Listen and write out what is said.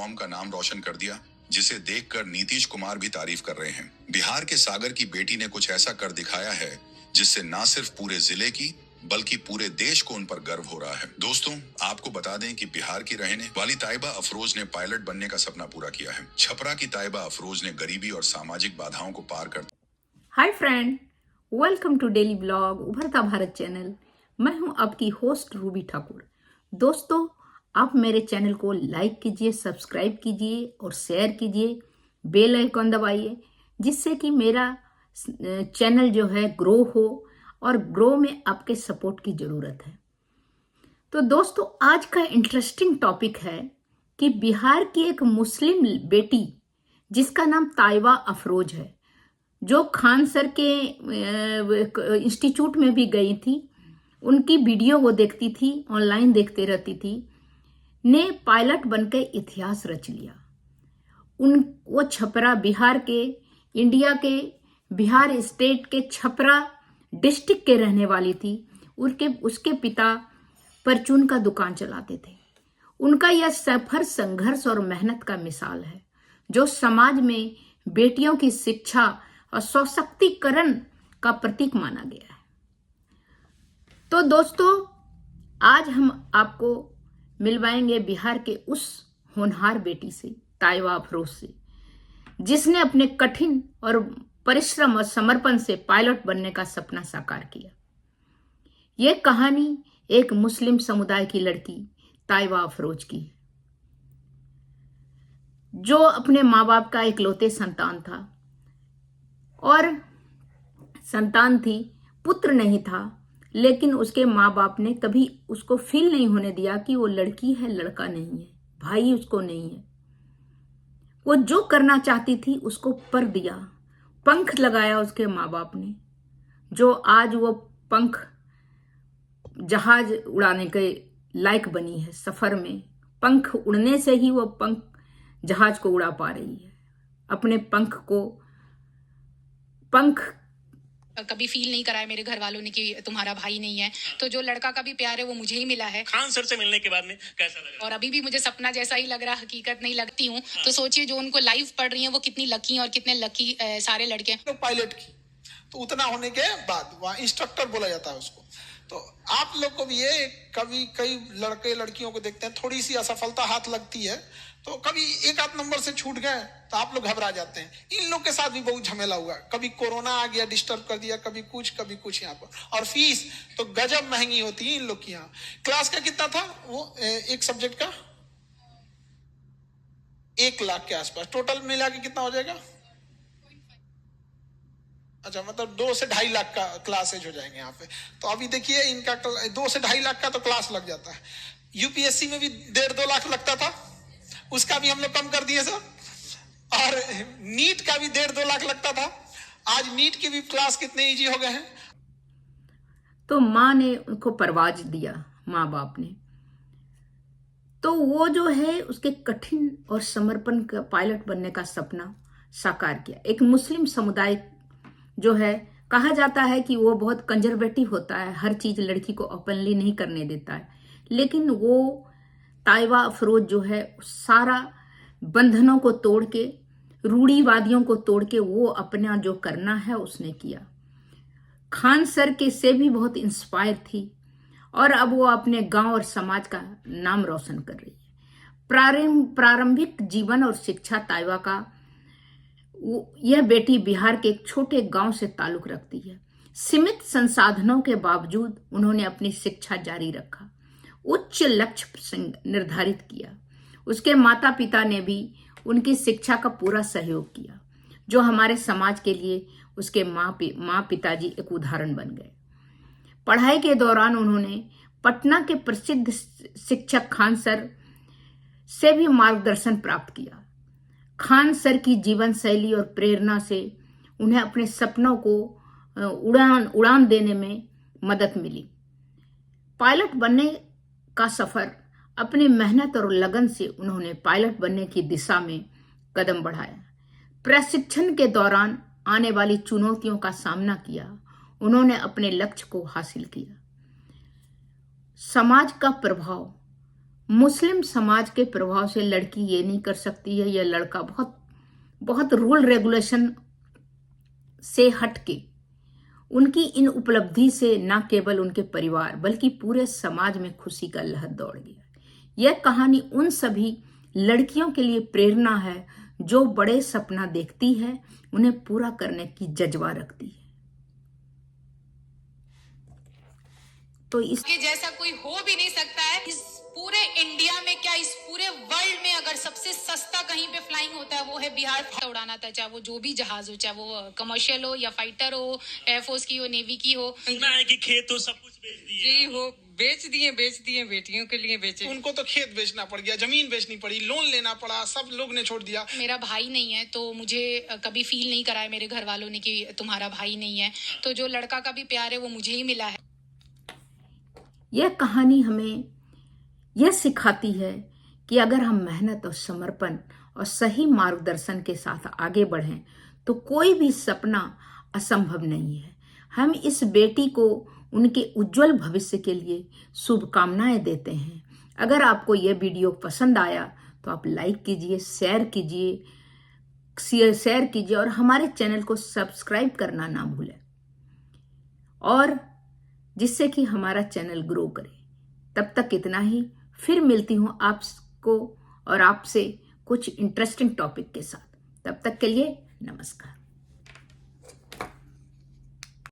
कौम का नाम रोशन कर दिया, जिसे देखकर नीतीश कुमार भी तारीफ कर रहे हैं। बिहार के सागर की बेटी ने कुछ ऐसा कर दिखाया है जिससे न सिर्फ पूरे जिले की बल्कि पूरे देश को उन पर गर्व हो रहा है। दोस्तों, आपको बता दें कि बिहार की रहने वाली ताइबा अफरोज ने पायलट बनने का सपना पूरा किया है। छपरा की ताइबा अफरोज ने गरीबी और सामाजिक बाधाओं को पार कर। Hi friend, welcome to daily blog Ubharta Bharat channel. मैं हूं आपकी होस्ट रूबी ठाकुर। दोस्तों, आप मेरे चैनल को लाइक कीजिए, सब्सक्राइब कीजिए और शेयर कीजिए, बेल आइकॉन दबाइए, जिससे कि मेरा चैनल जो है ग्रो हो, और ग्रो में आपके सपोर्ट की ज़रूरत है। तो दोस्तों, आज का इंटरेस्टिंग टॉपिक है कि बिहार की एक मुस्लिम बेटी जिसका नाम ताइबा अफरोज है, जो खान सर के इंस्टीट्यूट में भी गई थी, उनकी वीडियो वो देखती थी, ऑनलाइन देखते रहती थी, ने पायलट बनकर इतिहास रच लिया। वो छपरा बिहार के, इंडिया के बिहार स्टेट के छपरा डिस्ट्रिक्ट के रहने वाली थी। उसके पिता परचून का दुकान चलाते थे। उनका यह सफर संघर्ष और मेहनत का मिसाल है, जो समाज में बेटियों की शिक्षा और सशक्तिकरण का प्रतीक माना गया है। तो दोस्तों, आज हम आपको मिलवाएंगे बिहार के उस होनहार बेटी से, ताइबा अफरोज से, जिसने अपने कठिन और परिश्रम और समर्पण से पायलट बनने का सपना साकार किया। यह कहानी एक मुस्लिम समुदाय की लड़की ताइबा अफरोज की है, जो अपने माँ बाप का इकलौते संतान था, और संतान थी, पुत्र नहीं था, लेकिन उसके माँ बाप ने कभी उसको फील नहीं होने दिया कि वो लड़की है, लड़का नहीं है, भाई उसको नहीं है। वो जो करना चाहती थी उसको पर दिया, पंख लगाया उसके माँ बाप ने, जो आज वो पंख जहाज उड़ाने के लायक बनी है। सफर में पंख उड़ने से ही वो पंख जहाज को उड़ा पा रही है। अपने पंख कभी फील नहीं करा है मेरे घर वालों ने कि तुम्हारा भाई नहीं है। तो जो लड़का का भी प्यार है वो मुझे ही मिला है। खान सर से मिलने के बाद में कैसा लगा? और अभी भी मुझे सपना जैसा ही लग रहा, हकीकत नहीं लगती हूँ। तो सोचिए, जो उनको लाइव पढ़ रही हैं वो कितनी लकी और कितने लकी सारे लड़के। तो पायलट की तो उतना होने के बाद वहाँ इंस्ट्रक्टर बोला जाता है उसको। तो आप लोग को भी ये कभी कई लड़के लड़कियों को देखते हैं, थोड़ी सी असफलता हाथ लगती है तो कभी एक आध नंबर से छूट गए तो आप लोग घबरा जाते हैं। इन लोग के साथ भी बहुत झमेला हुआ, कभी कोरोना आ गया, डिस्टर्ब कर दिया, कभी कुछ यहाँ पर। और फीस तो गजब महंगी होती है इन लोग की। यहाँ क्लास का कितना था वो, एक सब्जेक्ट का 1 लाख के आसपास, टोटल मिला के कितना हो जाएगा? अच्छा, मतलब 2 से 2.5 लाख का क्लासेज हो जाएंगे यहाँ पे। तो अभी देखिए, इनका 2 से 2.5 लाख का तो क्लास लग जाता है। यूपीएससी में भी 1.5-2 लाख लगता था, उसका भी हम लोग कम कर दिए सर। और नीट का भी 1.5-2 लाख लगता था, आज नीट की भी क्लास कितने इजी हो गए हैं। तो माँ ने उनको परवाज दिया, माँ बाप ने। तो वो जो है उसके कठिन और समर्पण का पायलट बनने का सपना साकार किया। एक मुस्लिम समुदाय जो है, कहा जाता है कि वो बहुत कंजर्वेटिव होता है, हर चीज लड़की को ओपनली नहीं करने देता है, लेकिन वो ताइबा अफरोज जो है सारा बंधनों को तोड़ के, रूढ़िवादियों को तोड़ के, वो अपना जो करना है उसने किया। खान सर के से भी बहुत इंस्पायर थी, और अब वो अपने गांव और समाज का नाम रोशन कर रही है। प्रारंभिक जीवन और शिक्षा ताइबा का, यह बेटी बिहार के एक छोटे गांव से ताल्लुक रखती है। सीमित संसाधनों के बावजूद उन्होंने अपनी शिक्षा जारी रखा, उच्च लक्ष्य निर्धारित किया। उसके माता पिता ने भी उनकी शिक्षा का पूरा सहयोग किया, जो हमारे समाज के लिए उसके माँ पिताजी एक उदाहरण बन गए। पढ़ाई के दौरान उन्होंने पटना के प्रसिद्ध शिक्षक खान सर से भी मार्गदर्शन प्राप्त किया। खान सर की जीवन शैली और प्रेरणा से उन्हें अपने सपनों को उड़ान देने में मदद मिली। पायलट बनने का सफर, अपनी मेहनत और लगन से उन्होंने पायलट बनने की दिशा में कदम बढ़ाया। प्रशिक्षण के दौरान आने वाली चुनौतियों का सामना किया, उन्होंने अपने लक्ष्य को हासिल किया। समाज का प्रभाव मुस्लिम समाज के प्रभाव से लड़की ये नहीं कर सकती है या लड़का बहुत बहुत रूल रेगुलेशन से हटके उनकी इन उपलब्धि से न केवल उनके परिवार बल्कि पूरे समाज में खुशी का लहर दौड़ गया। यह कहानी उन सभी लड़कियों के लिए प्रेरणा है जो बड़े सपना देखती है, उन्हें पूरा करने की जज्बा रखती है। तो इसके जैसा कोई हो भी नहीं सकता है इस पूरे इंडिया में, क्या इस पूरे वर्ल्ड में अगर सबसे सस्ता कहीं पे फ्लाइंग होता है वो है बिहार उड़ाना था, चाहे वो जो भी जहाज हो, चाहे वो कमर्शियल हो या फाइटर हो, एयरफोर्स की हो, नेवी की हो। सुना है कि खेत हो सब कुछ बेच दिए जी हो, बेच दिए बेटियों के लिए बेचे। उनको तो खेत बेचना पड़ गया, जमीन बेचनी पड़ी, लोन लेना पड़ा, सब लोग ने छोड़ दिया। मेरा भाई नहीं है तो मुझे कभी फील नहीं कराया मेरे घर वालों ने कि तुम्हारा भाई नहीं है, तो जो लड़का का भी प्यार है वो मुझे ही मिला है। यह कहानी हमें यह सिखाती है कि अगर हम मेहनत और समर्पण और सही मार्गदर्शन के साथ आगे बढ़ें तो कोई भी सपना असंभव नहीं है। हम इस बेटी को उनके उज्जवल भविष्य के लिए शुभकामनाएं देते हैं। अगर आपको यह वीडियो पसंद आया तो आप लाइक कीजिए, शेयर कीजिए और हमारे चैनल को सब्सक्राइब करना ना भूलें, और जिससे कि हमारा चैनल ग्रो करे। तब तक इतना ही, फिर मिलती हूँ आपको और आपसे कुछ इंटरेस्टिंग टॉपिक के साथ। तब तक के लिए नमस्कार।